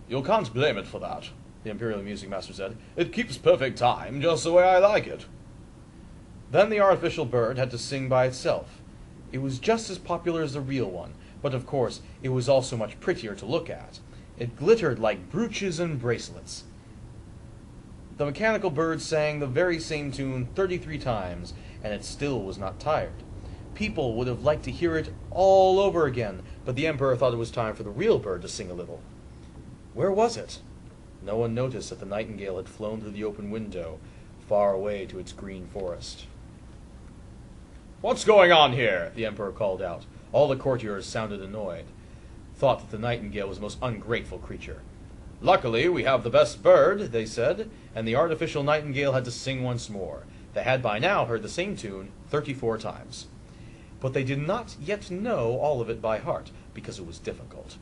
You can't blame it for that, the Imperial Music Master said. It keeps perfect time, just the way I like it. Then the artificial bird had to sing by itself. It was just as popular as the real one, but of course it was also much prettier to look at. It glittered like brooches and bracelets. The mechanical bird sang the very same tune 33 times, and it still was not tired. People would have liked to hear it all over again, but the Emperor thought it was time for the real bird to sing a little. Where was it? No one noticed that the nightingale had flown through the open window, far away to its green forest. "What's going on here?" the Emperor called out. All the courtiers sounded annoyed, thought that the nightingale was a most ungrateful creature. "Luckily, we have the best bird," they said, and the artificial nightingale had to sing once more. They had by now heard the same tune 34 times. But they did not yet know all of it by heart, because it was difficult.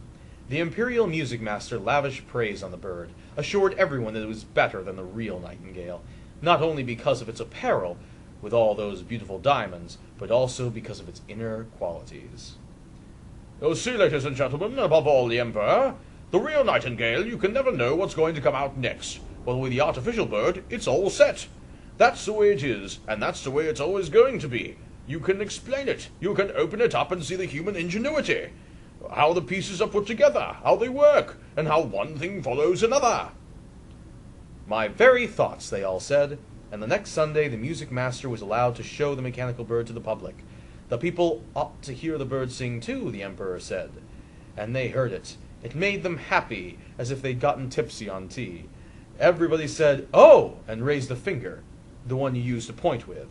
The Imperial Music Master lavished praise on the bird, assured everyone that it was better than the real nightingale, not only because of its apparel, with all those beautiful diamonds, but also because of its inner qualities. "You see, ladies and gentlemen, above all the Emperor, the real nightingale, you can never know what's going to come out next. But with the artificial bird, it's all set. That's the way it is, and that's the way it's always going to be. You can explain it. You can open it up and see the human ingenuity. How the pieces are put together, how they work, and how one thing follows another." "My very thoughts," they all said, and the next Sunday the music master was allowed to show the mechanical bird to the public. The people ought to hear the bird sing too, the Emperor said. And they heard it. It made them happy, as if they'd gotten tipsy on tea. Everybody said, "Oh!" and raised a finger, the one you use to point with,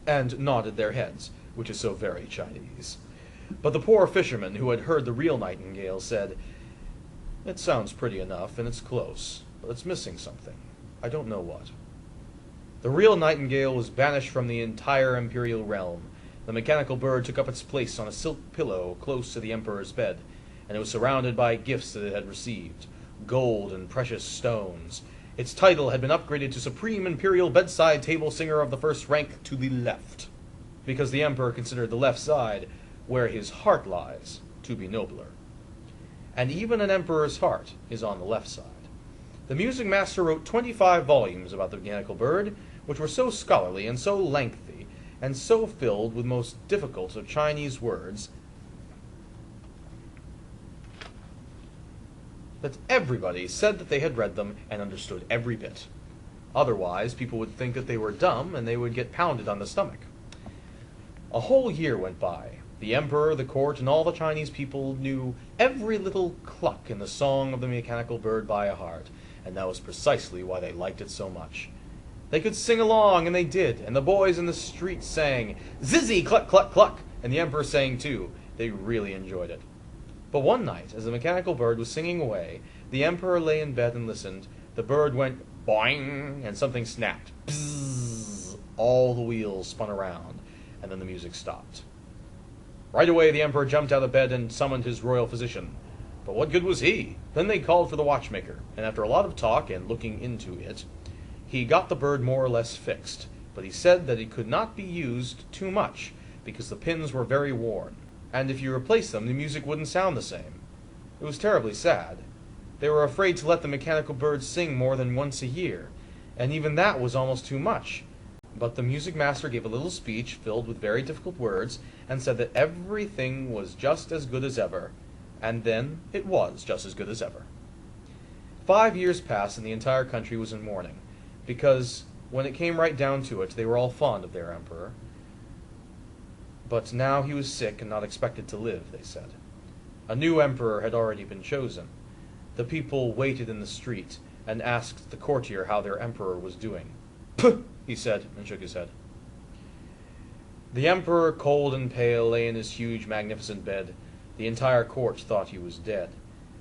and nodded their heads, which is so very Chinese. But the poor fisherman, who had heard the real nightingale, said, "It sounds pretty enough, and it's close, but it's missing something. I don't know what." The real nightingale was banished from the entire imperial realm. The mechanical bird took up its place on a silk pillow close to the Emperor's bed, and it was surrounded by gifts that it had received, gold and precious stones. Its title had been upgraded to Supreme Imperial Bedside Table Singer of the First Rank to the Left, because the Emperor considered the left side, where his heart lies, to be nobler. And even an emperor's heart is on the left side. The music master wrote 25 volumes about the mechanical bird, which were so scholarly and so lengthy, and so filled with most difficult of Chinese words, that everybody said that they had read them and understood every bit. Otherwise, people would think that they were dumb, and they would get pounded on the stomach. A whole year went by. The Emperor, the court, and all the Chinese people knew every little cluck in the song of the mechanical bird by heart, and that was precisely why they liked it so much. They could sing along, and they did, and the boys in the street sang, "Zizzy, cluck, cluck, cluck," and the Emperor sang too. They really enjoyed it. But one night, as the mechanical bird was singing away, the Emperor lay in bed and listened. The bird went boing, and something snapped. Bzzz! All the wheels spun around, and then the music stopped. Right away the Emperor jumped out of bed and summoned his royal physician. But what good was he? Then they called for the watchmaker, and after a lot of talk and looking into it, he got the bird more or less fixed, but he said that it could not be used too much, because the pins were very worn, and if you replaced them, the music wouldn't sound the same. It was terribly sad. They were afraid to let the mechanical bird sing more than once a year, and even that was almost too much. But the music master gave a little speech filled with very difficult words, and said that everything was just as good as ever, and then it was just as good as ever. 5 years passed, and the entire country was in mourning, because when it came right down to it, they were all fond of their emperor. But now he was sick and not expected to live, they said. A new emperor had already been chosen. The people waited in the street and asked the courtier how their emperor was doing. "Puh!" he said, and shook his head. The emperor, cold and pale, lay in his huge, magnificent bed. The entire court thought he was dead,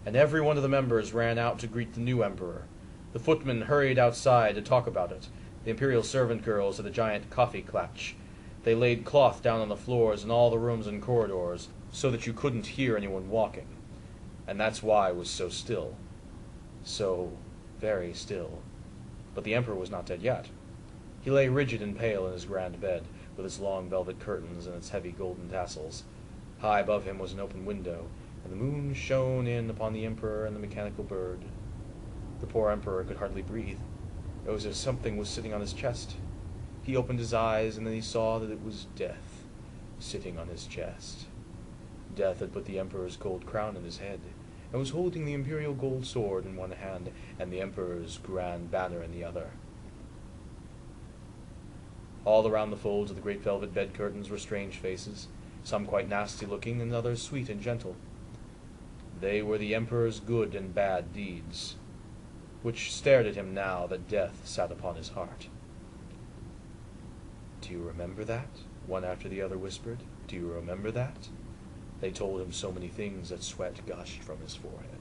and every one of the members ran out to greet the new emperor. The footmen hurried outside to talk about it. The imperial servant girls had a giant coffee klatch. They laid cloth down on the floors in all the rooms and corridors, so that you couldn't hear anyone walking. And that's why it was so still. So very still. But the emperor was not dead yet. He lay rigid and pale in his grand bed, with its long velvet curtains and its heavy golden tassels. High above him was an open window, and the moon shone in upon the emperor and the mechanical bird. The poor emperor could hardly breathe. It was as if something was sitting on his chest. He opened his eyes, and then he saw that it was Death, sitting on his chest. Death had put the emperor's gold crown in his head, and was holding the imperial gold sword in one hand, and the emperor's grand banner in the other. All around the folds of the great velvet bed curtains were strange faces, some quite nasty looking, and others sweet and gentle. They were the emperor's good and bad deeds, which stared at him now that death sat upon his heart. "Do you remember that?" one after the other whispered. "Do you remember that?" They told him so many things that sweat gushed from his forehead.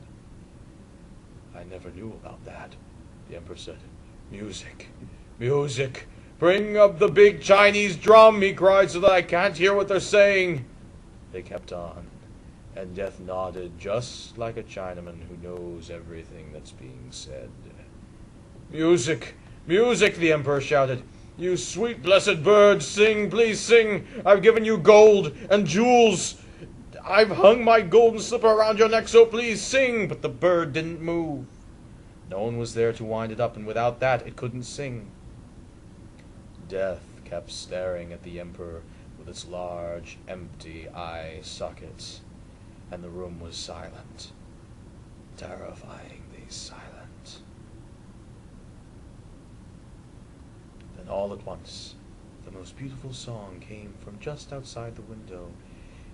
"I never knew about that," the emperor said. "Music, music! Bring up the big Chinese drum," he cried, "so that I can't hear what they're saying." They kept on, and Death nodded just like a Chinaman who knows everything that's being said. "Music, music!" the emperor shouted. "You sweet blessed bird, sing, please sing! I've given you gold and jewels. I've hung my golden slipper around your neck, so please sing!" But the bird didn't move. No one was there to wind it up, and without that it couldn't sing. Death kept staring at the emperor with its large, empty eye sockets, and the room was silent, terrifyingly silent. Then all at once, the most beautiful song came from just outside the window.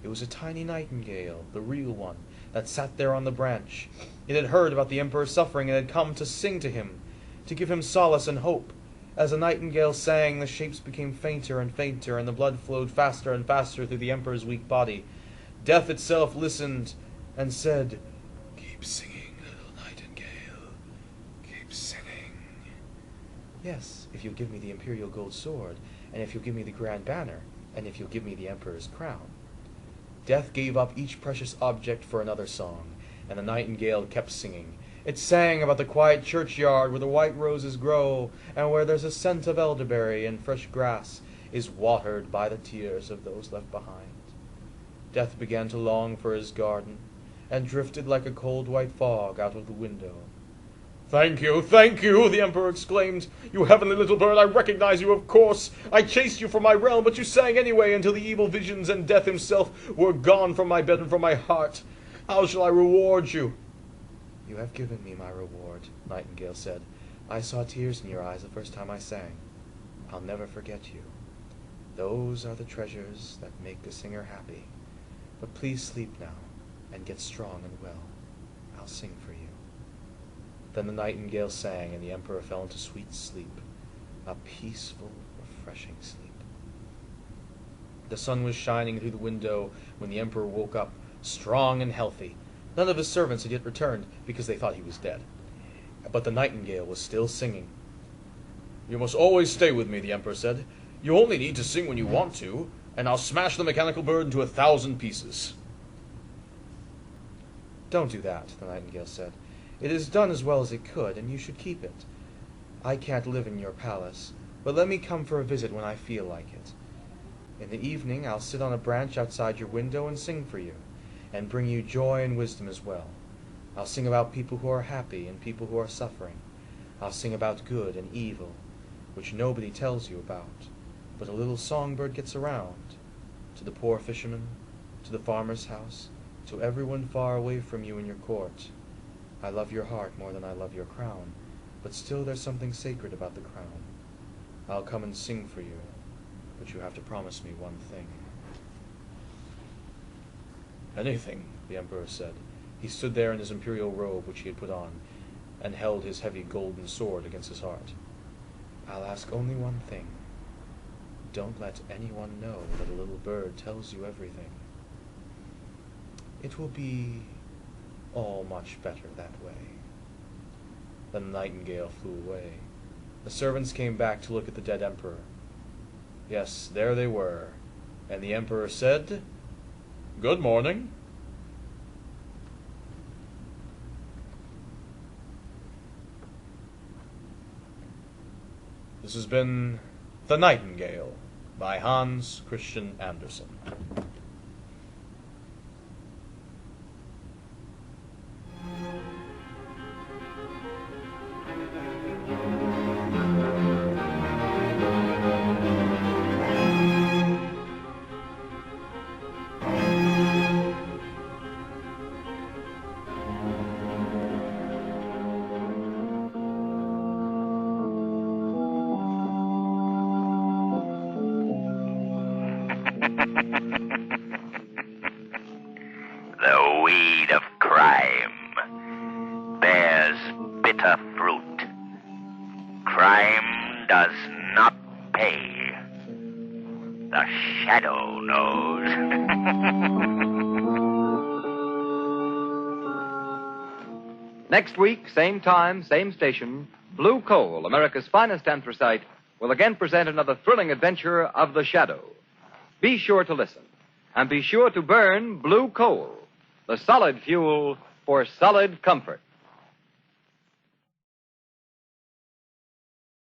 It was a tiny nightingale, the real one, that sat there on the branch. It had heard about the emperor's suffering and had come to sing to him, to give him solace and hope. As the nightingale sang, the shapes became fainter and fainter, and the blood flowed faster and faster through the emperor's weak body. Death itself listened and said, "Keep singing, little nightingale. Keep singing." "Yes, if you'll give me the imperial gold sword, and if you'll give me the grand banner, and if you'll give me the emperor's crown." Death gave up each precious object for another song, and the nightingale kept singing. It sang about the quiet churchyard where the white roses grow, and where there's a scent of elderberry, and fresh grass is watered by the tears of those left behind. Death began to long for his garden, and drifted like a cold white fog out of the window. Thank you, the emperor exclaimed. "You heavenly little bird, I recognize you, of course. I chased you from my realm, but you sang anyway until the evil visions and death himself were gone from my bed and from my heart. How shall I reward you?" "You have given me my reward," Nightingale said. "I saw tears in your eyes the first time I sang. I'll never forget you. Those are the treasures that make the singer happy. But please sleep now, and get strong and well. I'll sing for you." Then the nightingale sang, and the emperor fell into sweet sleep, a peaceful, refreshing sleep. The sun was shining through the window when the emperor woke up, strong and healthy. None of his servants had yet returned, because they thought he was dead. But the nightingale was still singing. "You must always stay with me," the emperor said. "You only need to sing when you want to, and I'll smash the mechanical bird into 1,000 pieces." "Don't do that," the nightingale said. "It has done as well as it could, and you should keep it. I can't live in your palace, but let me come for a visit when I feel like it. In the evening I'll sit on a branch outside your window and sing for you, and bring you joy and wisdom as well. I'll sing about people who are happy and people who are suffering. I'll sing about good and evil, which nobody tells you about, but a little songbird gets around, to the poor fisherman, to the farmer's house, to everyone far away from you in your court. I love your heart more than I love your crown, but still there's something sacred about the crown. I'll come and sing for you, but you have to promise me one thing." "Anything," the emperor said. He stood there in his imperial robe, which he had put on, and held his heavy golden sword against his heart. "I'll ask only one thing. Don't let anyone know that a little bird tells you everything. It will be all much better that way." Then the nightingale flew away. The servants came back to look at the dead emperor. Yes, there they were, and the emperor said, "Good morning." This has been The Nightingale by Hans Christian Andersen. does not pay. The Shadow knows. Next week, same time, same station, Blue Coal, America's finest anthracite, will again present another thrilling adventure of the Shadow. Be sure to listen, and be sure to burn Blue Coal, the solid fuel for solid comfort.